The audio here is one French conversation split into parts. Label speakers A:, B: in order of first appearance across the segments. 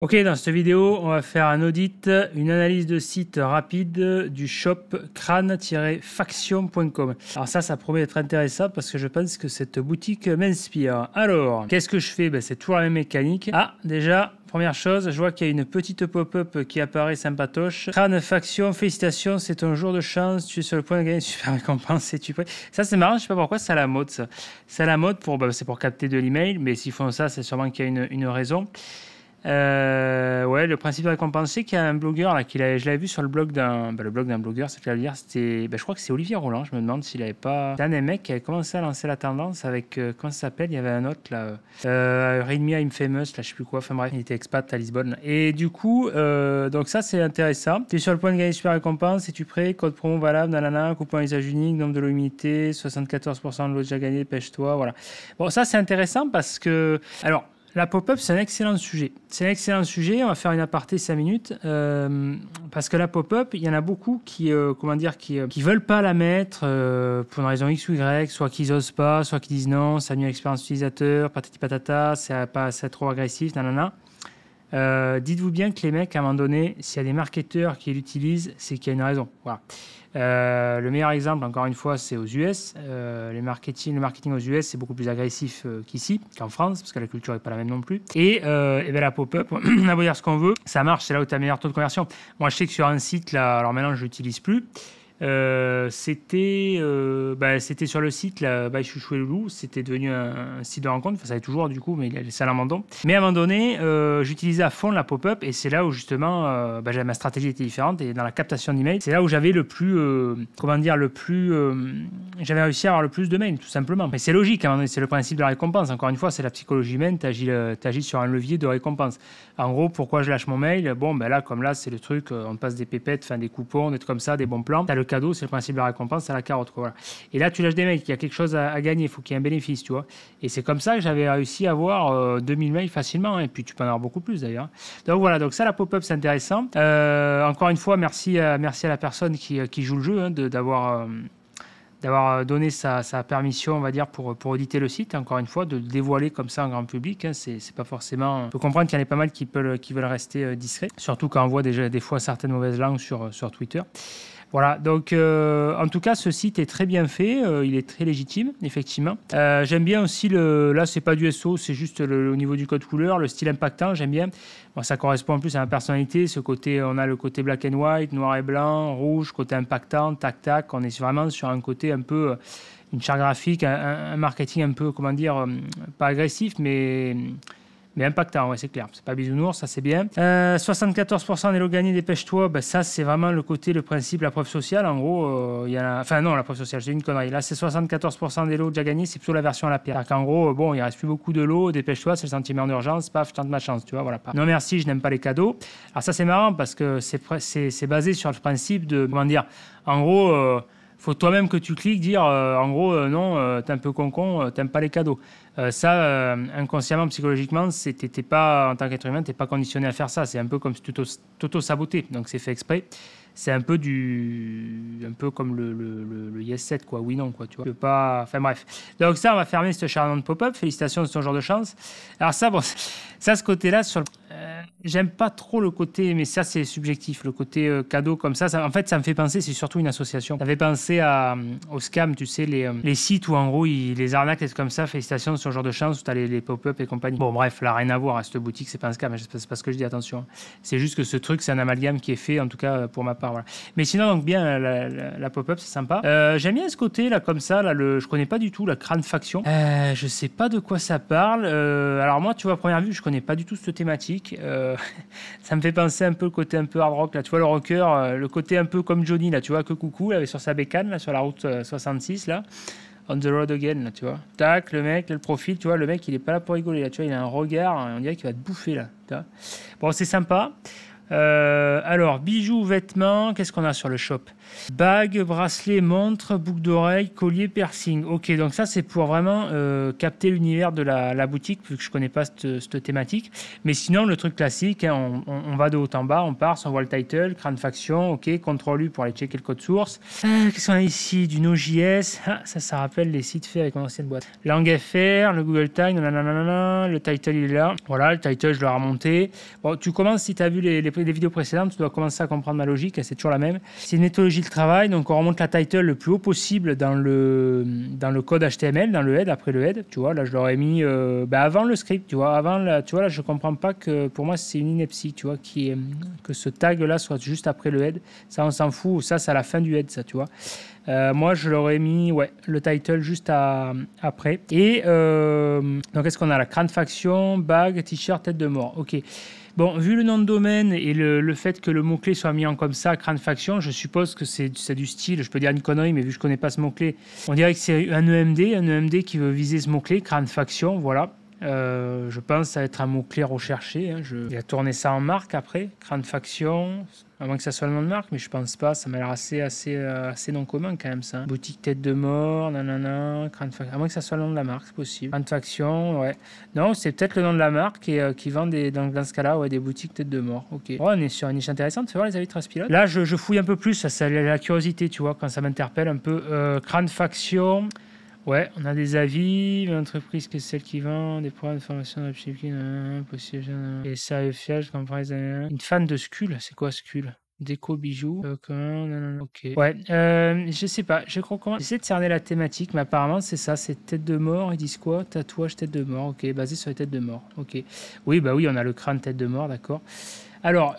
A: Ok, dans cette vidéo, on va faire un audit, une analyse de site rapide du shop crâne-faction.com. Alors ça promet d'être intéressant parce que je pense que cette boutique m'inspire. Alors, qu'est-ce que je fais? C'est toujours la même mécanique. Ah, déjà, première chose, je vois qu'il y a une petite pop-up qui apparaît sympatoche. Crâne Faction, félicitations, c'est ton jour de chance, tu es sur le point de gagner une super récompense et tu peux... Ça c'est marrant, je sais pas pourquoi, c'est à la mode ça. C'est à la mode, c'est pour capter de l'email, mais s'ils font ça, c'est sûrement qu'il y a une raison. Ouais, le principe de récompense, c'est qu'il y a un blogueur là, je l'avais vu sur le blog d'un blogueur, je crois que c'est Olivier Roland. Je me demande s'il avait pas. C'était un des mecs qui avait commencé à lancer la tendance avec comment ça s'appelle. Il y avait un autre là, Read Me I'm Famous, là, je sais plus quoi. Enfin bref, il était expat à Lisbonne. Et du coup, donc ça c'est intéressant. Tu es sur le point de gagner une super récompense, es-tu prêt? Code promo valable, nanana, coupon usage unique, nombre de lots limité, 74% de lots déjà gagnés, pêche-toi, voilà. Bon, ça c'est intéressant parce que, alors. La pop-up, c'est un excellent sujet. C'est un excellent sujet. On va faire une aparté 5 minutes. Parce que la pop-up, il y en a beaucoup qui veulent pas la mettre pour une raison X ou Y, soit qu'ils osent pas, soit qu'ils disent non, ça nuit à l'expérience utilisateur, patati patata, c'est trop agressif, nanana. Dites-vous bien que les mecs, à un moment donné, s'il y a des marketeurs qui l'utilisent, c'est qu'il y a une raison. Voilà. Le meilleur exemple, encore une fois, c'est aux US. Le marketing aux US, c'est beaucoup plus agressif qu'ici, qu'en France, parce que la culture n'est pas la même non plus. Et la pop-up, on a beau dire ce qu'on veut, ça marche, c'est là où tu as le meilleur taux de conversion. Moi, je sais que sur un site, là, alors maintenant, je ne l'utilise plus. C'était sur le site là, by Chouchou et Loulou, c'était devenu un site de rencontre, enfin ça est toujours du coup, mais il y a laissé à l'abandon. Mais à un moment donné, j'utilisais à fond la pop-up et c'est là où justement ma stratégie était différente et dans la captation d'emails, c'est là où j'avais le plus, j'avais réussi à avoir le plus de mails tout simplement. Mais c'est logique, à un moment donné, c'est le principe de la récompense. Encore une fois, c'est la psychologie humaine, t'agis sur un levier de récompense. En gros, pourquoi je lâche mon mail? Bon, là, comme là, c'est le truc, on te passe des pépettes, enfin des coupons, des trucs comme ça, des bons plans. T'as le cadeau, c'est le principe de la récompense, c'est la carotte, quoi, voilà. Et là, tu lâches des mails, il y a quelque chose à gagner, il faut qu'il y ait un bénéfice, tu vois. Et c'est comme ça que j'avais réussi à avoir 2000 mails facilement, hein, et puis tu peux en avoir beaucoup plus d'ailleurs. Donc voilà, donc ça, la pop-up, c'est intéressant. Encore une fois, merci à la personne qui joue le jeu, hein, d'avoir donné sa permission, on va dire, pour auditer le site, encore une fois, de le dévoiler comme ça en grand public. Hein, c'est pas forcément... On peut comprendre qu'il y en a pas mal qui veulent rester discrets, surtout quand on voit déjà des fois certaines mauvaises langues sur Twitter. Voilà, donc en tout cas, ce site est très bien fait, il est très légitime, effectivement. J'aime bien aussi, là, c'est pas du SEO, c'est juste au niveau du code couleur, le style impactant, j'aime bien. Bon, ça correspond en plus à ma personnalité, on a le côté black and white, noir et blanc, rouge, côté impactant, tac-tac, on est vraiment sur un côté un peu, une charte graphique, un marketing un peu, pas agressif, mais impactant, ouais, c'est clair. C'est pas bisounours, ça c'est bien. 74% des lots gagnés, dépêche-toi. Ça, c'est vraiment le principe, la preuve sociale. En gros, enfin non, la preuve sociale, j'ai une connerie. Là, c'est 74% des lots déjà gagnés, c'est plutôt la version à la pierre. En gros, il reste plus beaucoup de lots, dépêche-toi, c'est le sentiment d'urgence, paf, tente ma chance, tu vois, voilà. Non merci, je n'aime pas les cadeaux. Alors ça, c'est marrant parce que c'est basé sur le principe de, en gros... faut toi-même que tu cliques, dire en gros non, t'es un peu con, t'aimes pas les cadeaux. Inconsciemment, psychologiquement, t'es pas, en tant qu'être humain, t'es pas conditionné à faire ça. C'est un peu comme si t'auto-saboter. Donc c'est fait exprès. C'est un peu comme le yes 7, quoi. Oui, non, quoi. Tu vois. Tu peux pas. Enfin bref. Donc ça, on va fermer cette charmante pop-up. Félicitations de ton genre de chance. Alors ça, bon, ça, ce côté-là, j'aime pas trop le côté, mais ça c'est subjectif, le côté cadeau comme ça, en fait ça me fait penser, c'est surtout une association. Ça fait penser au scam, tu sais, les sites où en gros les arnaques et comme ça, félicitations sur ce genre de chance, où tu as les pop-up et compagnie. Bon bref, là rien à voir, à cette boutique c'est pas un scam, c'est pas ce que je dis, attention. C'est juste que ce truc c'est un amalgame qui est fait, en tout cas pour ma part. Voilà. Mais sinon donc bien, la pop-up c'est sympa. J'aime bien ce côté là comme ça, là, je connais pas du tout la crâne faction. Je sais pas de quoi ça parle. Alors moi tu vois à première vue je connais pas du tout cette thématique. Ça me fait penser un peu le côté un peu hard rock là, tu vois le rocker, le côté un peu comme Johnny là, tu vois que coucou là, sur sa bécane là sur la route 66 là, on the road again là, tu vois. Tac, le mec, là, le profil, tu vois, le mec il est pas là pour rigoler là, tu vois, il a un regard, on dirait qu'il va te bouffer là. Tu vois. Bon, c'est sympa. Alors bijoux, vêtements, qu'est-ce qu'on a sur le shop? Bague, bracelet, montre, boucle d'oreille, collier, piercing. Ok, donc ça c'est pour vraiment capter l'univers de la boutique, vu que je connais pas cette thématique. Mais sinon, le truc classique, hein, on va de haut en bas, on part, on voit le title, Cranfaction, ok, CTRL-U pour aller checker le code source. Qu'est-ce qu'on a ici? Du Node.js, ça rappelle les sites faits avec mon ancienne boîte. Langue FR, le Google Time, nanana, le title il est là. Voilà, le title je l'ai remonté. Bon, tu commences, si tu as vu les vidéos précédentes, tu dois commencer à comprendre ma logique, c'est toujours la même. C'est une méthodologie de travail, donc on remonte la title le plus haut possible dans le code HTML, dans le head, après le head. Tu vois, là je l'aurais mis avant le script, tu vois, tu vois, là je comprends pas que pour moi c'est une ineptie, tu vois, que ce tag là soit juste après le head. Ça on s'en fout, ça c'est à la fin du head, ça, tu vois. Moi, je l'aurais mis, le title juste après. Et donc, qu'est-ce qu'on a là? Cranfaction, bague, t-shirt, tête de mort. Ok. Bon, vu le nom de domaine et le fait que le mot-clé soit mis en comme ça, Cranfaction, je suppose que c'est du style, je peux dire une connerie, mais vu que je connais pas ce mot-clé, on dirait que c'est un EMD qui veut viser ce mot-clé, Cranfaction, voilà. Je pense que ça va être un mot-clé recherché. Hein. Il a tourné ça en marque après, Cranfaction, à moins que ça soit le nom de marque, mais je pense pas. Ça m'a l'air assez non commun quand même, ça. Boutique tête de mort, nanana, Cranfaction. À moins que ça soit le nom de la marque, c'est possible. Cranfaction, ouais. Non, c'est peut-être le nom de la marque et qui vend dans ce cas-là, ouais, des boutiques tête de mort. Ok. Oh, on est sur une niche intéressante. Fais voir les avis de Traspilote. Là, je fouille un peu plus. Ça, c'est la curiosité, tu vois, quand ça m'interpelle un peu. Cranfaction. Ouais, on a des avis, une entreprise que celle qui vend des programmes de formation de dropshipping, possible, et ça est fiable, une fan de Skull, c'est quoi Skull? Déco bijoux, ok. Ouais, je sais pas, je crois qu'on j'essaie de cerner la thématique, mais apparemment c'est ça, c'est tête de mort, ils disent quoi? Tatouage tête de mort, ok, basé sur les têtes de mort, ok. Oui, bah oui, on a le crâne tête de mort, d'accord. Alors,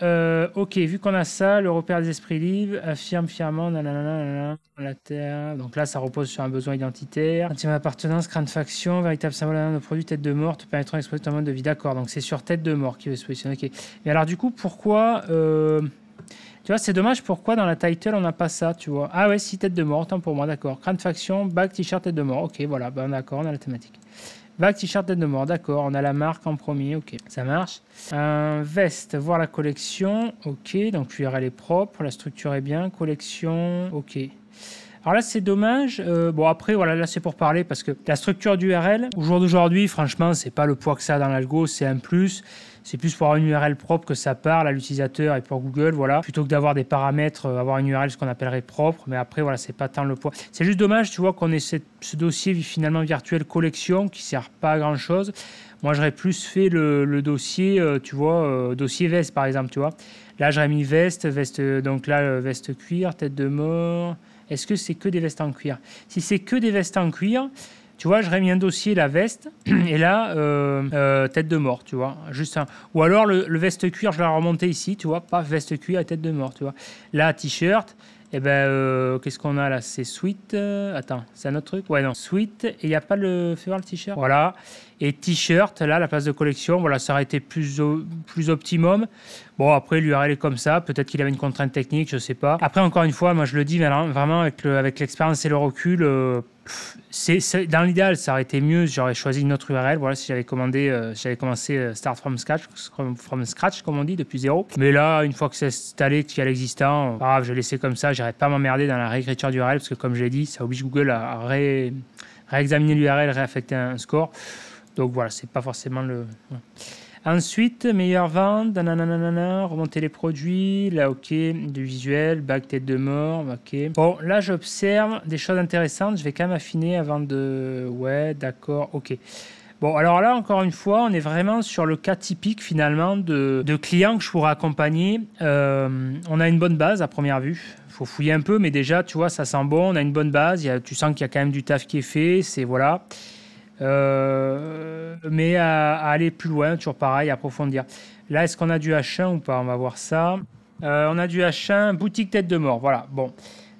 A: ok, vu qu'on a ça, le repère des esprits libres, affirme fièrement, nanana, la terre. Donc là, ça repose sur un besoin identitaire. Intime appartenance, Cranfaction, véritable symbole de produit, tête de mort, te permettront d'exposer ton mode de vie. D'accord, donc c'est sur tête de mort qui veut se positionner. Ok. Mais alors, du coup, pourquoi. Tu vois, c'est dommage, pourquoi dans la title on n'a pas ça, tu vois? Ah ouais, si, tête de mort, autant pour moi, d'accord. Cranfaction, bague, t-shirt, tête de mort. Ok, voilà, ben d'accord, on a la thématique. Vague, t-shirt, tête de mort, d'accord. On a la marque en premier, ok, ça marche. Un veste, voir la collection, ok. Donc l'URL est propre, la structure est bien, collection, ok. Alors là, c'est dommage. Bon, après, voilà, là, c'est pour parler parce que la structure d'URL, au jour d'aujourd'hui, franchement, c'est pas le poids que ça a dans l'algo, c'est un plus. C'est plus pour avoir une URL propre que ça parle à l'utilisateur et pour Google, voilà. Plutôt que d'avoir des paramètres, avoir une URL, ce qu'on appellerait propre. Mais après, voilà, c'est pas tant le poids. C'est juste dommage, tu vois, qu'on ait ce dossier finalement virtuel collection qui sert pas à grand chose. Moi, j'aurais plus fait le dossier, tu vois, dossier veste, par exemple, tu vois. Là, j'aurais mis veste, donc là, veste cuir, tête de mort. Est-ce que c'est que des vestes en cuir? Si c'est que des vestes en cuir, tu vois, j'aurais mis un dossier, la veste, et là, tête de mort, tu vois. Juste un... Ou alors, le veste cuir, je l'ai remonté ici, tu vois, pas veste cuir et tête de mort, tu vois. Là, t-shirt, et qu'est-ce qu'on a là? C'est sweat. Attends, c'est un autre truc? Ouais, non, sweat, et il n'y a pas le... Fais voir le t-shirt. Voilà. Et t-shirt, là, la place de collection, voilà, ça aurait été plus optimum. Bon, après, l'URL est comme ça. Peut-être qu'il avait une contrainte technique, je sais pas. Après, encore une fois, moi, je le dis vraiment avec l'expérience et le recul, dans l'idéal, ça aurait été mieux. J'aurais choisi une autre URL. Voilà, si j'avais commencé Start from scratch, comme on dit, depuis zéro. Mais là, une fois que c'est installé, qu'il y a l'existant, pas grave, je vais laisser comme ça. J'arrête pas à m'emmerder dans la réécriture d'URL parce que, comme je l'ai dit, ça oblige Google à réexaminer l'URL, réaffecter un score. Donc voilà, c'est pas forcément le... Ouais. Ensuite, meilleure vente, remonter les produits, là ok, du visuel, bague tête de mort, ok. Bon, là j'observe des choses intéressantes, je vais quand même affiner avant de... Ouais, d'accord, ok. Bon, alors là, encore une fois, on est vraiment sur le cas typique finalement de clients que je pourrais accompagner. On a une bonne base à première vue. Il faut fouiller un peu, mais déjà, tu vois, ça sent bon, on a une bonne base, tu sens qu'il y a quand même du taf qui est fait, c'est voilà... mais à aller plus loin, toujours pareil, à approfondir. Là, est-ce qu'on a du H1 ou pas? On va voir ça. On a du H1, boutique tête de mort. Voilà, bon.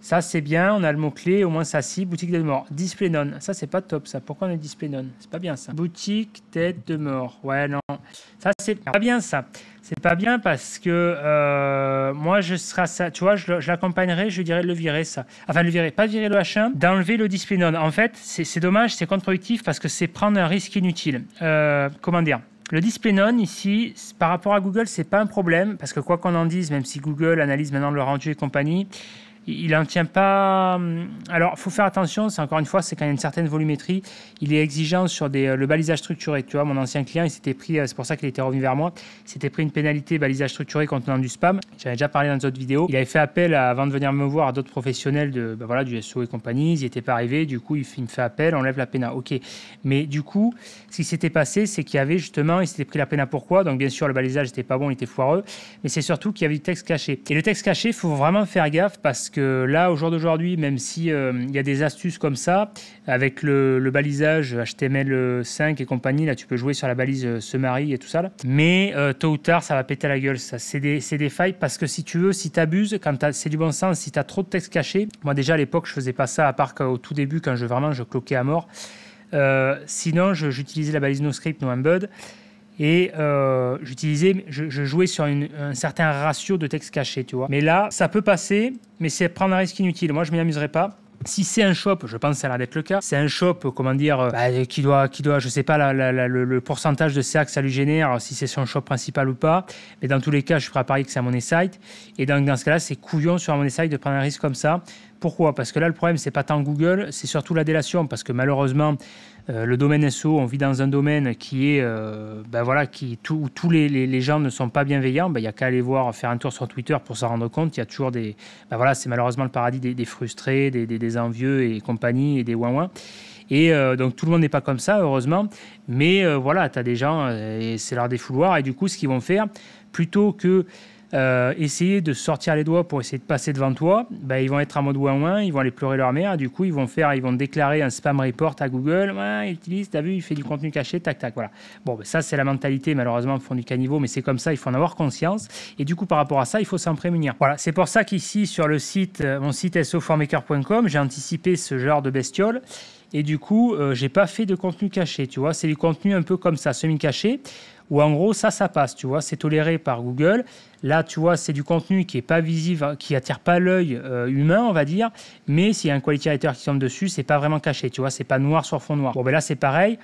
A: Ça, c'est bien. On a le mot-clé, au moins ça cible. Boutique tête de mort. Display none. Ça, c'est pas top, ça. Pourquoi on a display none? C'est pas bien, ça. Boutique tête de mort. Ouais, non. Ça, c'est pas bien, ça. C'est pas bien parce que moi, je serai ça. Tu vois, je l'accompagnerai, je dirais de le virer, ça. Enfin, le virer, pas virer le H1, d'enlever le display none. En fait, c'est dommage, c'est contre-productif parce que c'est prendre un risque inutile. Comment dire? Le display none, ici, par rapport à Google, c'est pas un problème parce que quoi qu'on en dise, même si Google analyse maintenant le rendu et compagnie, il n'en tient pas. Alors, il faut faire attention, c'est encore une fois, c'est quand il y a une certaine volumétrie. Il est exigeant sur le balisage structuré. Tu vois, mon ancien client, il s'était pris, c'est pour ça qu'il était revenu vers moi, il s'était pris une pénalité balisage structuré contenant du spam. J'avais déjà parlé dans d'autres vidéos. Il avait fait appel, avant de venir me voir, à d'autres professionnels du SEO et compagnie. Ils n'y étaient pas arrivés. Du coup, il me fait appel, on lève la pénale. OK. Mais du coup, ce qui s'était passé, c'est qu'il y avait justement, il s'était pris la pénale pourquoi? Donc, bien sûr, le balisage n'était pas bon, il était foireux. Mais c'est surtout qu'il y avait du texte caché. Et le texte caché, il faut vraiment faire gaffe parce que là, au jour d'aujourd'hui, même si il y a des astuces comme ça, avec le balisage HTML5 et compagnie, là, tu peux jouer sur la balise summary et tout ça. Là. Mais tôt ou tard, ça va péter la gueule. Ça, c'est des failles parce que si tu veux, si tu abuses, c'est du bon sens, si tu as trop de texte caché, moi déjà à l'époque, je faisais pas ça, à part qu'au tout début, quand je cloquais à mort. Sinon, j'utilisais la balise NoScript, NoEmbed. Et je jouais sur un certain ratio de texte caché, tu vois. Mais là, ça peut passer, mais c'est prendre un risque inutile. Moi, je ne m'y amuserai pas. Si c'est un shop, je pense que ça a l'air d'être le cas, c'est un shop, comment dire, qui doit, je sais pas, le pourcentage de CA que ça lui génère, si c'est son shop principal ou pas. Mais dans tous les cas, je suis prêt à parier que c'est un money site. Et donc, dans ce cas-là, c'est couillon sur un money site de prendre un risque comme ça. Pourquoi? Parce que là, le problème, c'est pas tant Google, c'est surtout la délation. Parce que malheureusement, le domaine SEO, on vit dans un domaine qui est, où tous les gens ne sont pas bienveillants. Il n'y a qu'à aller faire un tour sur Twitter pour s'en rendre compte. Il y a toujours c'est malheureusement le paradis des frustrés, des envieux et compagnie, et des ouin-ouin. Et donc, tout le monde n'est pas comme ça, heureusement. Mais tu as des gens, et c'est leur défouloir. Et du coup, ce qu'ils vont faire, plutôt que essayer de sortir les doigts pour essayer de passer devant toi, ils vont être en mode ouin-ouin, ils vont aller pleurer leur mère. Du coup, ils vont déclarer un spam report à Google. Ouais, il utilise, t'as vu, il fait du contenu caché, tac, tac, voilà. Bon, ça, c'est la mentalité, malheureusement, au fond du caniveau, mais c'est comme ça, il faut en avoir conscience. Et du coup, par rapport à ça, il faut s'en prémunir. Voilà, c'est pour ça qu'ici, sur le site, mon site soformaker.com, j'ai anticipé ce genre de bestiole. Et du coup, j'ai pas fait de contenu caché, tu vois. C'est du contenu un peu comme ça, semi-caché, où en gros, ça passe, tu vois. C'est toléré par Google. Là, tu vois, c'est du contenu qui n'est pas visible, qui attire pas l'œil humain, on va dire. Mais s'il y a un quality writer qui tombe dessus, c'est pas vraiment caché, tu vois. C'est pas noir sur fond noir. Bon, là, c'est pareil.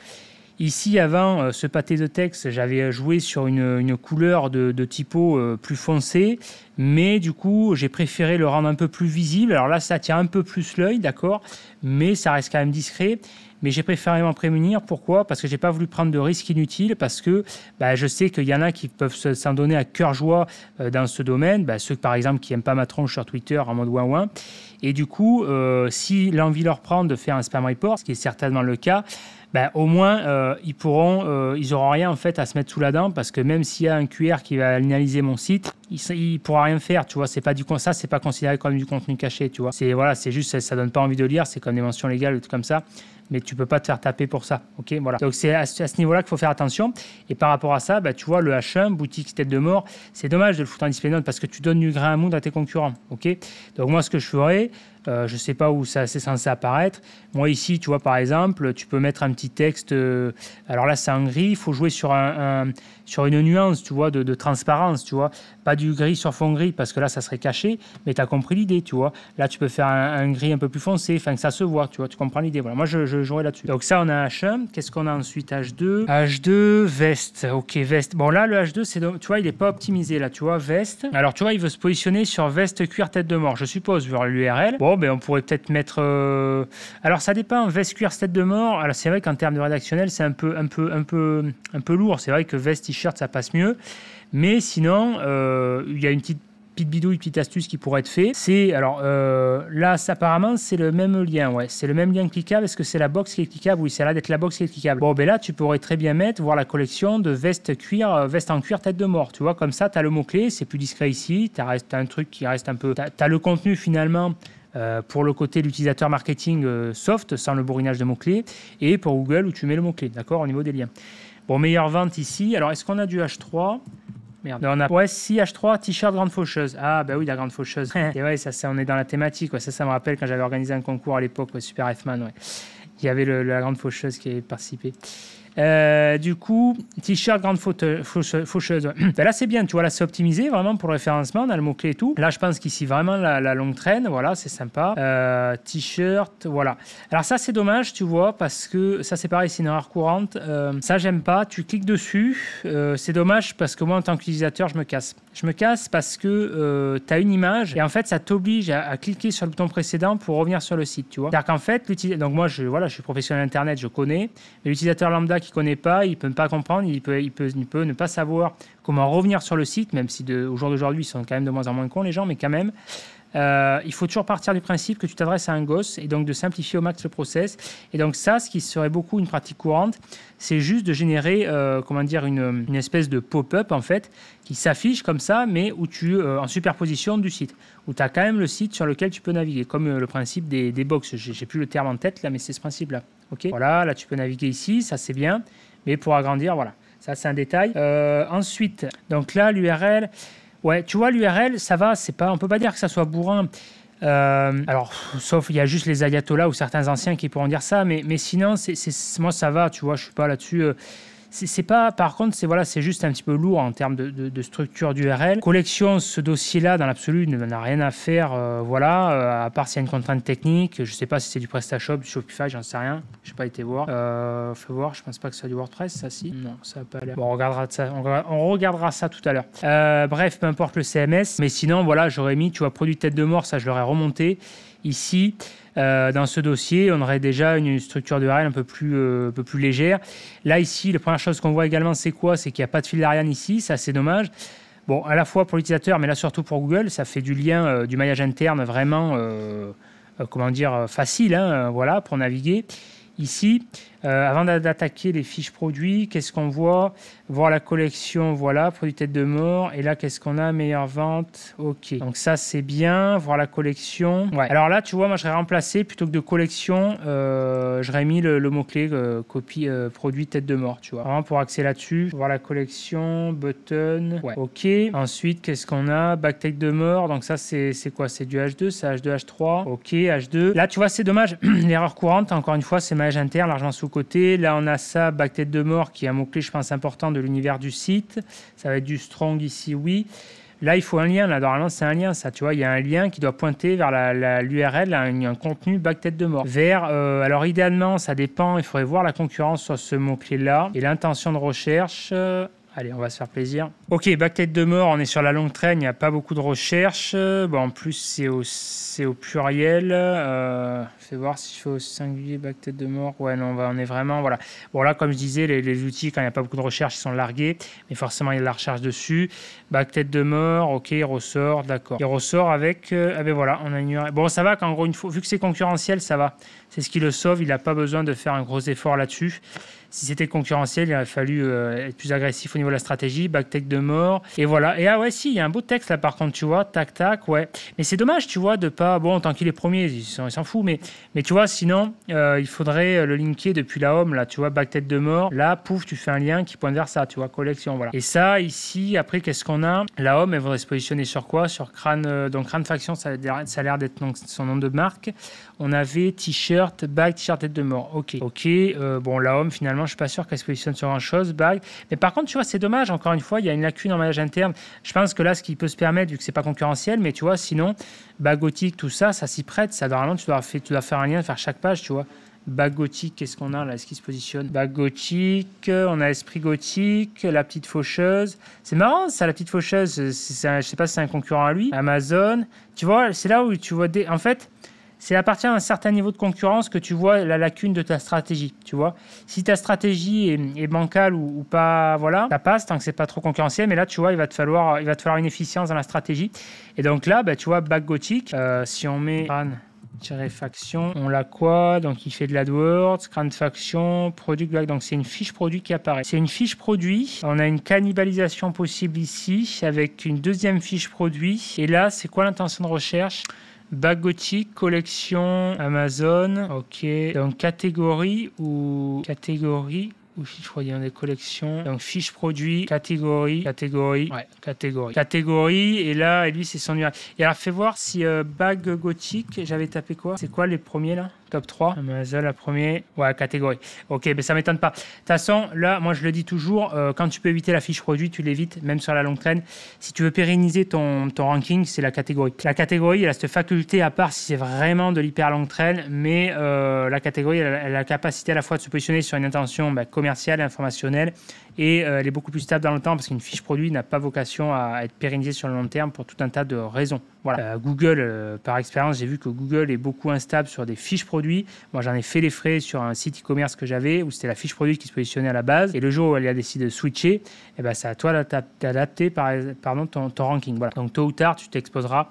A: Ici, avant ce pâté de texte, j'avais joué sur une couleur de typo plus foncée, mais du coup, j'ai préféré le rendre un peu plus visible. Alors là, ça attire un peu plus l'œil, d'accord, mais ça reste quand même discret. Mais j'ai préféré m'en prémunir. Pourquoi? Parce que je n'ai pas voulu prendre de risques inutiles, parce que je sais qu'il y en a qui peuvent s'en donner à cœur joie dans ce domaine, ceux par exemple qui n'aiment pas ma tronche sur Twitter en mode ouin-ouin. Et du coup, si l'envie leur prend de faire un spam report, ce qui est certainement le cas, au moins, ils n'auront rien en fait à se mettre sous la dent, parce que même s'il y a un QR qui va analyser mon site, il ne pourra rien faire, tu vois. C'est pas considéré comme du contenu caché, tu vois. C'est juste, ça donne pas envie de lire, c'est comme des mentions légales, tout comme ça. Mais tu peux pas te faire taper pour ça, ok, voilà. Donc c'est à ce niveau-là qu'il faut faire attention. Et par rapport à ça, tu vois, le H1, boutique tête de mort, c'est dommage de le foutre en display note parce que tu donnes du grain à moudre à tes concurrents, ok. Donc moi, ce que je ferais, je sais pas où c'est censé apparaître. Moi ici, tu vois, par exemple, tu peux mettre un petit texte. Alors là, c'est en gris. Il faut jouer sur une nuance, tu vois, de transparence, tu vois. Pas du gris sur fond gris parce que là, ça serait caché. Mais tu as compris l'idée, tu vois. Là, tu peux faire un gris un peu plus foncé, afin que ça se voit, tu vois. Tu comprends l'idée. Voilà. Moi, je jouerai là-dessus. Donc ça, on a H1. Qu'est-ce qu'on a ensuite? H2. H2, veste. Ok, veste. Bon, là, le H2, tu vois, il n'est pas optimisé, là, tu vois, veste. Alors, tu vois, il veut se positionner sur veste cuir tête de mort, je suppose, vu l'URL. Bon, on pourrait peut-être mettre... Alors, ça dépend. Veste cuir tête de mort. Alors, c'est vrai qu'en termes de rédactionnel, c'est un peu lourd. C'est vrai que veste t-shirt, ça passe mieux. Mais sinon, il y a une petite bidouille, une petite astuce qui pourrait être fait. Là, apparemment, c'est le même lien. Ouais, c'est le même lien cliquable. Est-ce que c'est la box qui est cliquable? Oui, c'est là d'être la box qui est cliquable. Bon, là, tu pourrais très bien voir la collection de veste en cuir tête de mort. Tu vois, comme ça, tu as le mot-clé. C'est plus discret ici. Tu as un truc qui reste un peu... Tu as le contenu, finalement... pour le côté de l'utilisateur marketing soft, sans le bourrinage de mots-clés, et pour Google où tu mets le mot-clé, d'accord, au niveau des liens. Bon, meilleure vente ici. Alors, est-ce qu'on a du H3? Merde. On a... Ouais, si, H3, t-shirt grande faucheuse. Ah, oui, la grande faucheuse. Et ouais, ça, on est dans la thématique. Ouais. Ça me rappelle quand j'avais organisé un concours à l'époque, Super F-Man. Ouais. Il y avait la grande faucheuse qui avait participé. Du coup, t-shirt grande faucheuse. Là, c'est bien, tu vois, là, c'est optimisé vraiment pour le référencement, on a le mot-clé et tout. Là, je pense qu'ici, vraiment, la longue traîne, voilà, c'est sympa. T-shirt, voilà. Alors ça, c'est dommage, tu vois, parce que ça, c'est pareil, c'est une erreur courante. Ça, j'aime pas. Tu cliques dessus, c'est dommage parce que moi, en tant qu'utilisateur, je me casse. Je me casse parce que tu as une image et en fait, ça t'oblige à cliquer sur le bouton précédent pour revenir sur le site, tu vois. C'est-à-dire qu'en fait, donc moi, je suis professionnel Internet, je connais, mais l'utilisateur lambda qui ne connaît pas, il ne peut pas comprendre, il peut ne pas savoir comment revenir sur le site, même si au jour d'aujourd'hui, ils sont quand même de moins en moins cons, les gens, mais quand même. Il faut toujours partir du principe que tu t'adresses à un gosse et donc de simplifier au max le process. Et donc ça, ce qui serait beaucoup une pratique courante, c'est juste de générer une espèce de pop-up en fait qui s'affiche comme ça, mais où en superposition du site, où tu as quand même le site sur lequel tu peux naviguer, comme le principe des box. J'ai plus le terme en tête là, mais c'est ce principe-là. Okay, voilà, là tu peux naviguer ici, ça c'est bien, mais pour agrandir, voilà, ça c'est un détail. Ensuite, donc là l'URL. Ouais, tu vois, l'URL, ça va, on ne peut pas dire que ça soit bourrin. Alors, sauf il y a juste les ayatollahs ou certains anciens qui pourront dire ça, mais sinon, moi, ça va, tu vois, je ne suis pas là-dessus. C'est pas, par contre, c'est juste un petit peu lourd en termes de structure d'URL. Collection, ce dossier-là, dans l'absolu, n'a rien à faire, à part s'il y a une contrainte technique. Je ne sais pas si c'est du PrestaShop, du Shopify, j'en sais rien. Je n'ai pas été voir. Faut voir, je pense pas que ce soit du WordPress, ça, si. Non, ça n'a pas l'air. Bon, on regardera ça tout à l'heure. Bref, peu importe le CMS. Mais sinon, voilà, j'aurais mis, tu vois, produit tête de mort, ça, je l'aurais remonté. Ici, dans ce dossier, on aurait déjà une structure d'URL un peu plus légère. Là, ici, la première chose qu'on voit également, c'est quoi? C'est qu'il n'y a pas de fil d'Ariane ici, ça c'est dommage. Bon, à la fois pour l'utilisateur, mais là surtout pour Google, ça fait du lien, du maillage interne vraiment, facile, voilà, pour naviguer. Ici, avant d'attaquer les fiches produits, qu'est-ce qu'on voit? Voir la collection, voilà, produit tête de mort. Et là, qu'est-ce qu'on a? Meilleure vente. OK. Donc ça, c'est bien. Voir la collection. Ouais. Alors là, tu vois, moi, je serais remplacé, plutôt que de collection, j'aurais mis le mot-clé copie produit tête de mort, tu vois. Vraiment pour axer là-dessus. Voir la collection, button. Ouais. OK. Ensuite, qu'est-ce qu'on a? Back tête de mort. Donc ça, c'est quoi? C'est du H2, c'est H2, H3. OK, H2. Là, tu vois, c'est dommage. L'erreur courante, encore une fois, c'est maillage interne, largement sous-côté. Là, on a ça, back tête de mort, qui est un mot-clé, je pense, important de l'univers du site. Ça va être du strong ici, oui. Là, il faut un lien. Là, normalement, c'est un lien, ça. Tu vois, il y a un lien qui doit pointer vers l'URL, un contenu back tête de mort. Alors, idéalement, ça dépend. Il faudrait voir la concurrence sur ce mot-clé-là. Et l'intention de recherche... Allez, on va se faire plaisir. Ok, back tête de mort, on est sur la longue traîne, il n'y a pas beaucoup de recherche. Bon, en plus, c'est au pluriel. Fais voir si je fais au singulier back tête de mort. Ouais, non, on est vraiment... Voilà. Bon, là, comme je disais, les outils, quand il n'y a pas beaucoup de recherche, ils sont largués. Mais forcément, il y a de la recherche dessus. Back tête de mort, ok, il ressort, d'accord. Il ressort avec... voilà, on a une URL. Bon, ça va qu'en gros, vu que c'est concurrentiel, ça va. C'est ce qui le sauve, il n'a pas besoin de faire un gros effort là-dessus. Si c'était concurrentiel, il aurait fallu être plus agressif au niveau de la stratégie, backtech de mort, et voilà. Et ah ouais, si, il y a un beau texte là par contre, tu vois, tac, tac, ouais. Mais c'est dommage, tu vois, de pas... Bon, tant qu'il est premier, il s'en fout, mais tu vois, sinon, il faudrait le linker depuis la home, là, tu vois, backtech de mort. Là, pouf, tu fais un lien qui pointe vers ça, tu vois, collection, voilà. Et ça, ici, après, qu'est-ce qu'on a? La home, elle voudrait se positionner sur quoi? Sur Crâne, donc Crâne Faction, ça a l'air d'être donc son nom de marque. On avait t-shirt, bag, t-shirt tête de mort. Ok. Bon, la home, finalement, je suis pas sûr qu'elle se positionne sur grand-chose. Bag. Mais par contre, tu vois, c'est dommage. Encore une fois, il y a une lacune en maillage interne. Je pense que là, ce qui peut se permettre, vu que c'est pas concurrentiel, mais tu vois, sinon, bag gothique, tout ça, ça s'y prête. Ça, normalement, tu dois faire un lien, faire chaque page, tu vois. Bag gothique, qu'est-ce qu'on a là? Est-ce qu'il se positionne? Bag gothique, on a esprit gothique, la petite faucheuse. C'est marrant ça, la petite faucheuse. Je sais pas si c'est un concurrent à lui. Amazon. Tu vois, c'est là où tu vois en fait, c'est à partir d'un certain niveau de concurrence que tu vois la lacune de ta stratégie, tu vois. Si ta stratégie est bancale ou pas, voilà, ça passe tant que c'est pas trop concurrentiel. Mais là, tu vois, il va te falloir une efficience dans la stratégie. Et donc là, tu vois, back gothique, si on met faction, on l'a quoi? Donc il fait de l'AdWords, Crâne Faction, produit back. Donc c'est une fiche produit qui apparaît. C'est une fiche produit. On a une cannibalisation possible ici avec une deuxième fiche produit. Et là, c'est quoi l'intention de recherche? Bac gothique, collection, Amazon, ok. Donc catégorie ou je crois qu'il y a des collections. Donc fiche produit, catégorie, ouais, catégorie. Et là, lui, c'est son URL. Et alors, fais voir si bag gothique, j'avais tapé quoi? C'est quoi les premiers là? Top 3. Amazon, la première. Ouais, catégorie. Ok, mais ça ne m'étonne pas. De toute façon, là, moi, je le dis toujours, quand tu peux éviter la fiche produit, tu l'évites, même sur la longue traîne. Si tu veux pérenniser ton ranking, c'est la catégorie. La catégorie, elle a cette faculté, à part si c'est vraiment de l'hyper longue traîne, mais la catégorie, elle a la capacité à la fois de se positionner sur une intention commerciale, informationnelle, et elle est beaucoup plus stable dans le temps parce qu'une fiche produit n'a pas vocation à être pérennisée sur le long terme pour tout un tas de raisons. Voilà. Google, par expérience, j'ai vu que Google est beaucoup instable sur des fiches produits. Moi, j'en ai fait les frais sur un site e-commerce que j'avais où c'était la fiche produit qui se positionnait à la base. Et le jour où elle a décidé de switcher, eh ben, c'est à toi d'adapter ton ranking. Voilà. Donc, tôt ou tard, tu t'exposeras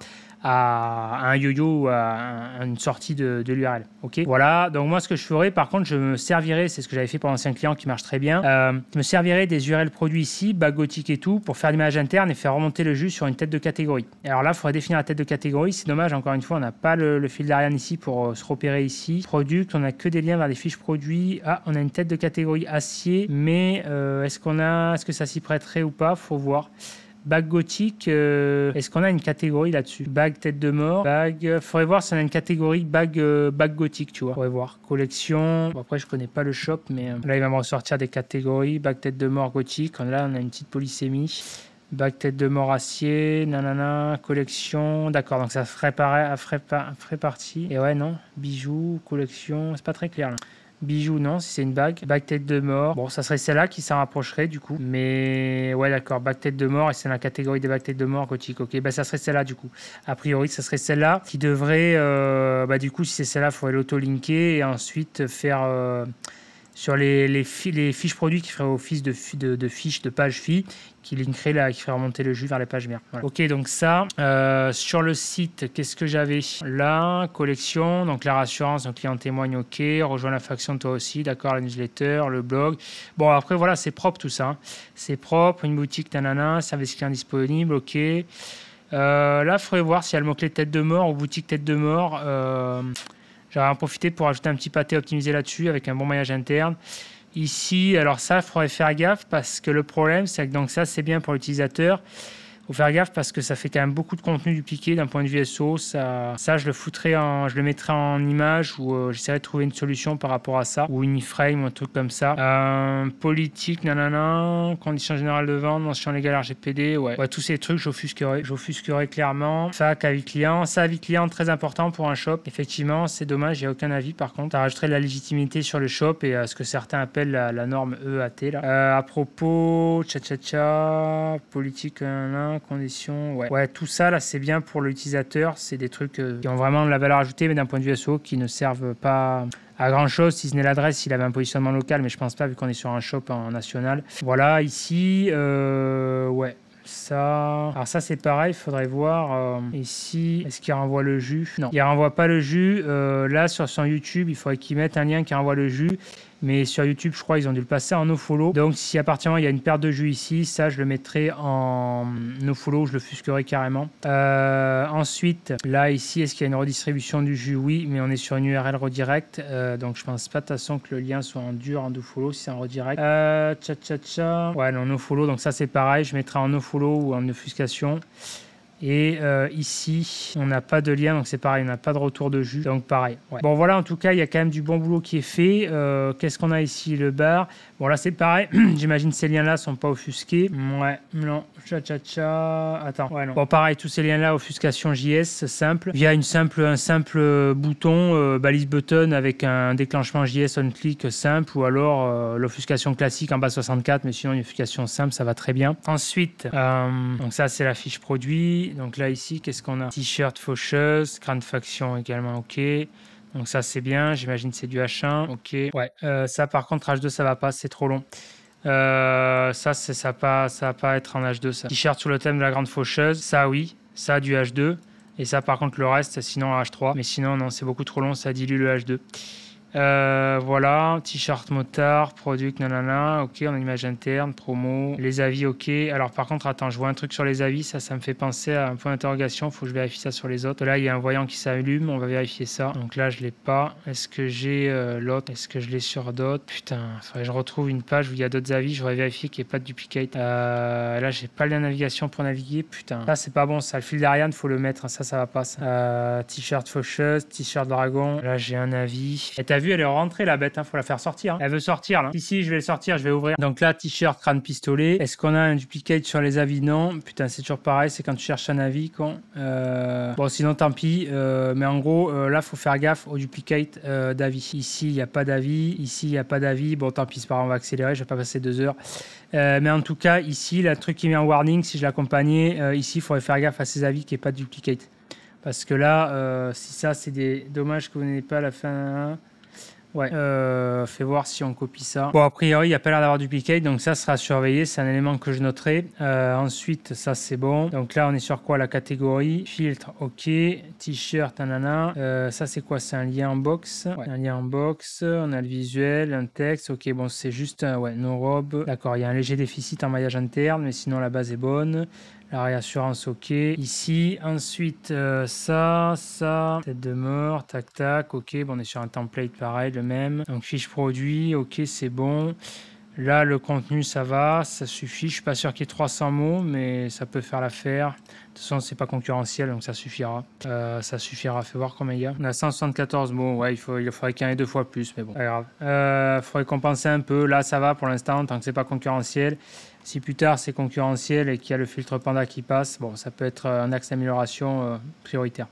A: à un yo-yo ou à une sortie de l'URL. Okay, voilà, donc moi ce que je ferais, par contre, je me servirais, c'est ce que j'avais fait pour l'ancien client qui marche très bien, je me servirais des URL produits ici, bac gothique et tout, pour faire l'image interne et faire remonter le jus sur une tête de catégorie. Et alors là, il faudrait définir la tête de catégorie, c'est dommage, encore une fois, on n'a pas le fil d'Ariane ici pour se repérer ici. Product, on n'a que des liens vers des fiches produits. Ah, on a une tête de catégorie acier, mais est-ce que ça s'y prêterait ou pas? Faut voir. Bague gothique, est-ce qu'on a une catégorie là-dessus? Bague tête de mort, bague. Faudrait voir si on a une catégorie bague gothique, tu vois. Faudrait voir. Collection. Bon, après, je connais pas le shop, mais là, il va me ressortir des catégories. Bague tête de mort gothique. Là, on a une petite polysémie. Bague tête de mort acier, nanana, collection. D'accord, donc ça ferait partie. Et ouais, non. Bijoux, collection. C'est pas très clair là. Bijoux, non, si c'est une bague. Bague tête de mort. Bon, ça serait celle-là qui s'en rapprocherait du coup. Mais ouais, d'accord. Bague tête de mort et c'est la catégorie des bagues tête de mort gothique. Ok, bah ça serait celle-là du coup. A priori, ça serait celle-là qui devrait. Du coup, si c'est celle-là, il faudrait l'auto-linker et ensuite faire. Sur les fiches produits qui feraient office de fiches de page fi, qui linkerait là, qui ferait remonter le jus vers les pages mères. Voilà. Ok, donc ça, sur le site, qu'est-ce que j'avais là? Collection, donc la rassurance, donc client témoigne, ok, rejoins la faction toi aussi, d'accord, la newsletter, le blog. Bon, après, voilà, c'est propre tout ça. Hein. C'est propre, une boutique, nanana, service client disponible, ok. Là, il faudrait voir s'il y a le mot-clé tête de mort ou boutique tête de mort. J'aurais en profité pour ajouter un petit pâté optimisé là-dessus avec un bon maillage interne. Ici, alors ça, il faudrait faire gaffe parce que le problème, c'est que donc ça, c'est bien pour l'utilisateur. Il faut faire gaffe parce que ça fait quand même beaucoup de contenu dupliqué d'un point de vue SEO. Ça je le mettrais en image ou j'essaierai de trouver une solution par rapport à ça ou une iframe ou un truc comme ça. Politique, nanana, conditions générales de vente, mention légale RGPD, ouais, tous ces trucs, j'offusquerai clairement. Ça, avis client, très important pour un shop. Effectivement, c'est dommage, il n'y a aucun avis par contre. Ça rajouterait de la légitimité sur le shop et ce que certains appellent la norme EAT. Là. À propos, politique, conditions, ouais, tout ça là c'est bien pour l'utilisateur, c'est des trucs qui ont vraiment de la valeur ajoutée mais d'un point de vue SEO qui ne servent pas à grand chose si ce n'est l'adresse s'il avait un positionnement local, mais je pense pas vu qu'on est sur un shop en national. Voilà, ici ouais. Ça, alors ça c'est pareil, il faudrait voir ici, est-ce qu'il renvoie le jus? Non, il renvoie pas le jus. Là sur son YouTube, il faudrait qu'il mette un lien qui renvoie le jus. Mais sur YouTube, je crois, ils ont dû le passer en nofollow. Donc, si à partir du moment où il y a une perte de jus ici, ça, je le mettrai en nofollow, je le fusquerai carrément. Ensuite, là, ici, est-ce qu'il y a une redistribution du jus? Oui, mais on est sur une URL redirect. Donc, je pense pas de toute façon que le lien soit en dur, en nofollow, si c'est en redirect. Ouais, non, nofollow. Donc, ça, c'est pareil. Je mettrai en nofollow ou en offuscation. Et ici, on n'a pas de lien, donc c'est pareil, on n'a pas de retour de jus, donc pareil. Ouais. Bon, voilà, en tout cas, il y a quand même du bon boulot qui est fait. Qu'est-ce qu'on a ici? Le bar. Bon, là, c'est pareil. J'imagine ces liens-là sont pas offusqués. Ouais, non. Attends. Ouais, non. Bon, pareil, tous ces liens-là, offuscation JS, simple. Via un simple bouton, balise button avec un déclenchement JS on-click simple, ou alors l'offuscation classique en bas 64, mais sinon, une offuscation simple, ça va très bien. Ensuite, donc ça, c'est la fiche produit. Donc là, ici, qu'est-ce qu'on a? T-shirt faucheuse, crâne faction également, ok. Donc ça, c'est bien. J'imagine que c'est du H1, ok. Ouais. Ça, par contre, H2, ça va pas, c'est trop long. Ça va pas être en H2, ça. T-shirt sur le thème de la grande faucheuse, ça, oui. Ça, du H2. Et ça, par contre, le reste, sinon, H3. Mais sinon, non, c'est beaucoup trop long, ça dilue le H2. Voilà, t-shirt motard, product, nanana, ok, on a une image interne, promo, les avis, ok. Alors par contre, attends, je vois un truc sur les avis, ça me fait penser à un point d'interrogation, faut que je vérifie ça sur les autres. Là, il y a un voyant qui s'allume, on va vérifier ça. Donc là, je l'ai pas. Est-ce que j'ai l'autre? Est-ce que je l'ai sur d'autres? Putain, faudrait que je retrouve une page où il y a d'autres avis, je voudrais vérifier qu'il n'y ait pas de duplicate. Là, j'ai pas le lien navigation pour naviguer, putain. Ça, c'est pas bon, ça. Le fil d'Ariane, faut le mettre, ça va pas, ça. T-shirt faucheuse, t-shirt dragon. Là, j'ai un avis. Et t'as vu, vu, elle est rentrée la bête, faut la faire sortir. Hein. Elle veut sortir là. Si, je vais le sortir, je vais ouvrir. Donc là, t-shirt, crâne pistolet. Est-ce qu'on a un duplicate sur les avis? Non. Putain, c'est toujours pareil, c'est quand tu cherches un avis, con. Bon, sinon, tant pis. Mais en gros, là, faut faire gaffe au duplicate d'avis. Ici, il n'y a pas d'avis. Ici, il n'y a pas d'avis. Bon, tant pis, c'est pas grave, on va accélérer, je vais pas passer 2 heures. Mais en tout cas, ici, le truc qui met en warning, si je l'accompagnais, ici, il faudrait faire gaffe à ces avis qu'il n'y ait pas de duplicate. Parce que là, si ça, c'est des dommages que vous n'avez pas à la fin. Ouais, fais voir si on copie ça. Bon, a priori, il n'y a pas l'air d'avoir duplicate, donc ça sera surveillé. C'est un élément que je noterai. Ensuite, ça, c'est bon. Donc là, on est sur quoi? La catégorie. Filtre, OK. T-shirt, nanana. Ça, c'est quoi? C'est un lien en box. Ouais, un lien en box. On a le visuel, un texte. OK, bon, c'est juste, ouais, nos robes. D'accord, il y a un léger déficit en maillage interne, mais sinon, la base est bonne. La réassurance, OK. Ici, ensuite, ça, tête de mort, tac, tac, OK. Bon, on est sur un template pareil, le même. Donc, fiche produit, OK, c'est bon. Là, le contenu, ça va, ça suffit. Je suis pas sûr qu'il y ait 300 mots, mais ça peut faire l'affaire. De toute façon, c'est pas concurrentiel, donc ça suffira. Ça suffira. Fais voir combien il y a. On a 174 mots. Ouais, il faudrait qu'il y en ait 2 fois plus, mais bon, pas grave. Faudrait compenser un peu. Là, ça va pour l'instant, tant que c'est pas concurrentiel. Si plus tard c'est concurrentiel et qu'il y a le filtre Panda qui passe, bon, ça peut être un axe d'amélioration prioritaire.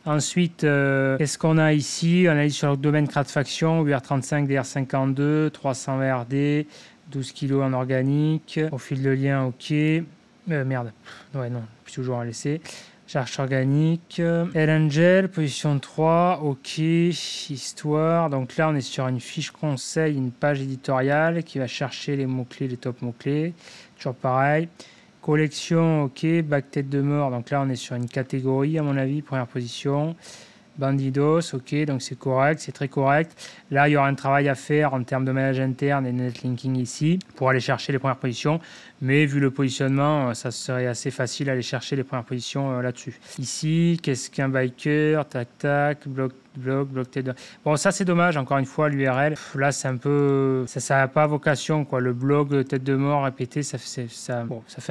A: Ensuite, qu'est-ce qu'on a ici? Analyse sur le domaine CRAD-faction, UR35, DR52, 300 VRD, 12 kg en organique, profil de lien, OK. Merde, ouais, non, puis toujours à laisser. Charge organique, L-Angel, position 3, OK, histoire. Donc là, on est sur une fiche conseil, une page éditoriale qui va chercher les mots-clés, les top mots-clés. Toujours pareil. Collection, OK, back tête de mort. Donc là, on est sur une catégorie, à mon avis, première position. Bandidos, OK, donc c'est correct, c'est très correct. Là, il y aura un travail à faire en termes de maillage interne et de netlinking ici pour aller chercher les premières positions. Mais vu le positionnement, ça serait assez facile d'aller chercher les premières positions là-dessus. Ici, qu'est-ce qu'un biker? Tac, tac, bloc tête de... Bon, ça, c'est dommage, encore une fois, l'URL. Là, c'est un peu... Ça n'a pas vocation, quoi. Le blog tête de mort répété, ça fait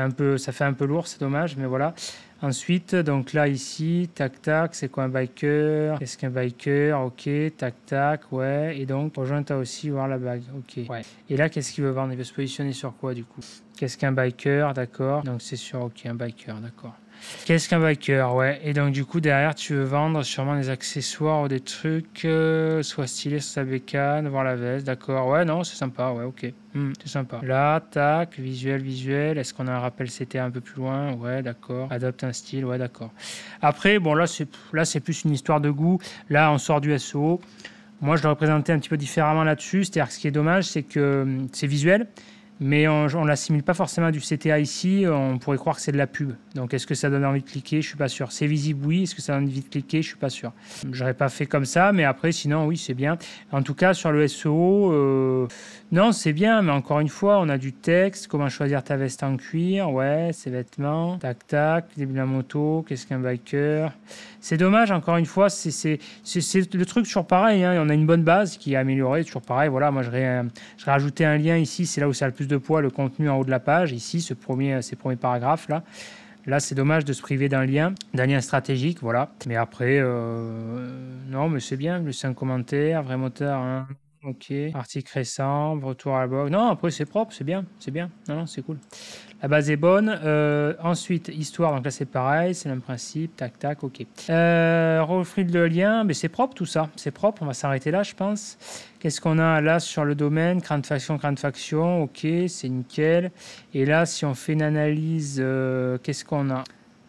A: un peu lourd, c'est dommage, mais voilà. Ensuite, donc là, ici, tac, tac, c'est quoi un biker? Qu'est-ce qu'un biker? OK, tac, tac, ouais. Et donc, rejoins toi aussi, voir la bague. OK. Ouais. Et là, qu'est-ce qu'il veut vendre? Il veut se positionner sur quoi, du coup? Qu'est-ce qu'un biker? D'accord. Donc, c'est sur OK, un biker, d'accord. Qu'est-ce qu'un biker? Ouais. Et donc, du coup, derrière, tu veux vendre sûrement des accessoires ou des trucs, soit stylés sur sa bécane, voir la veste, d'accord. Ouais, non, c'est sympa, ouais, OK. C'est sympa. Là, tac, visuel. Est-ce qu'on a un rappel CTA un peu plus loin? Ouais, d'accord. Adopte un style, ouais, d'accord. Après, bon, là, c'est plus une histoire de goût. Là, on sort du SEO. Moi, je le représentais un petit peu différemment là-dessus. C'est-à-dire que ce qui est dommage, c'est que c'est visuel. Mais on ne l'assimile pas forcément à du CTA ici. On pourrait croire que c'est de la pub. Donc, est-ce que ça donne envie de cliquer? Je ne suis pas sûr. C'est visible, oui. Est-ce que ça donne envie de cliquer? Je ne suis pas sûr. Je n'aurais pas fait comme ça, mais après, sinon, oui, c'est bien. En tout cas, sur le SEO, non, c'est bien. Mais encore une fois, on a du texte. Comment choisir ta veste en cuir? Ouais, ses vêtements. Tac, tac. Début de la moto. Qu'est-ce qu'un biker? C'est dommage, encore une fois. C'est le truc toujours pareil. Hein. On a une bonne base qui est améliorée. Toujours pareil. Voilà, moi, je rajouté un lien ici. C'est là où ça a le plus de poids, le contenu en haut de la page. Ici, ces premiers paragraphes là. Là, c'est dommage de se priver d'un lien stratégique, voilà. Mais après, non, mais c'est bien. Laisser un commentaire, vrai moteur, hein. OK. Article récent, retour à la blog. Non, après, c'est propre, c'est bien. Non, c'est cool. La base est bonne. Ensuite, histoire, donc là, c'est pareil, c'est le même principe. Tac, tac, OK. Refil de lien, mais c'est propre tout ça. C'est propre, on va s'arrêter là, je pense. Qu'est-ce qu'on a là sur le domaine? Crâne faction, OK, c'est nickel. Et là, si on fait une analyse, qu'est-ce qu'on a?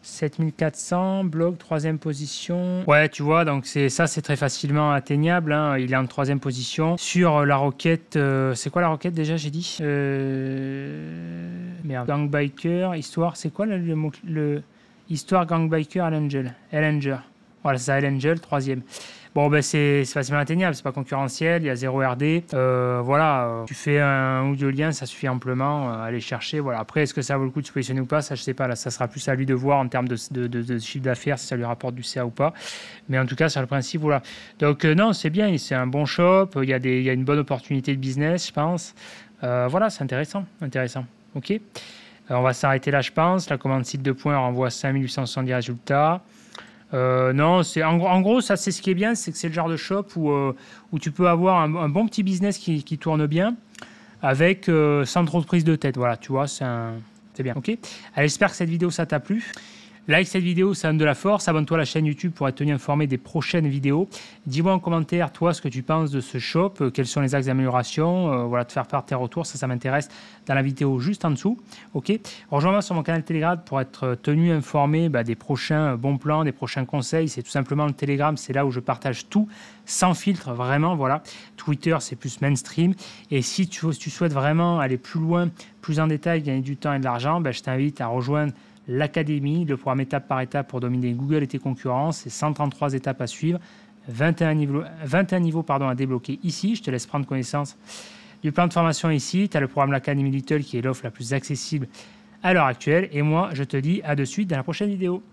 A: 7400, blog, 3e position. Ouais, tu vois, donc c'est très facilement atteignable. Hein. Il est en 3e position. Sur la requête, c'est quoi la requête déjà, j'ai dit merde. Gang Biker, histoire, c'est quoi le histoire Gang Biker L-Angel. Voilà, c'est ça, L-Angel, 3e. Bon, ben c'est facilement atteignable, c'est pas concurrentiel, il y a 0 RD. Voilà, tu fais un ou deux liens, ça suffit amplement à aller chercher. Voilà. Après, est-ce que ça vaut le coup de se positionner ou pas? Ça, je sais pas. Là, ça sera plus à lui de voir en termes de chiffre d'affaires, si ça lui rapporte du CA ou pas. Mais en tout cas, sur le principe, voilà. Donc, non, c'est bien, c'est un bon shop, il y a une bonne opportunité de business, je pense. Voilà, c'est intéressant. OK. On va s'arrêter là, je pense. La commande site de points renvoie 5870 résultats. Non, en gros, ça, c'est ce qui est bien, c'est que c'est le genre de shop où tu peux avoir un bon petit business qui tourne bien, avec sans trop de prise de tête. Voilà, tu vois, c'est bien. Ok. Allez, j'espère que cette vidéo, ça t'a plu. Like cette vidéo, ça donne de la force. Abonne-toi à la chaîne YouTube pour être tenu informé des prochaines vidéos. Dis-moi en commentaire, toi, ce que tu penses de ce shop, quels sont les axes d'amélioration. Voilà, te faire part de tes retours, ça m'intéresse dans la vidéo juste en dessous. Ok. Rejoins-moi sur mon canal Telegram pour être tenu informé des prochains bons plans, des prochains conseils. C'est tout simplement le Telegram, c'est là où je partage tout, sans filtre, vraiment. Voilà. Twitter, c'est plus mainstream. Et si tu souhaites vraiment aller plus loin, plus en détail, gagner du temps et de l'argent, je t'invite à rejoindre l'Académie, le programme étape par étape pour dominer Google et tes concurrents. C'est 133 étapes à suivre, 21 niveaux à débloquer ici. Je te laisse prendre connaissance du plan de formation ici. Tu as le programme l'Académie Little qui est l'offre la plus accessible à l'heure actuelle. Et moi, je te dis à de suite dans la prochaine vidéo.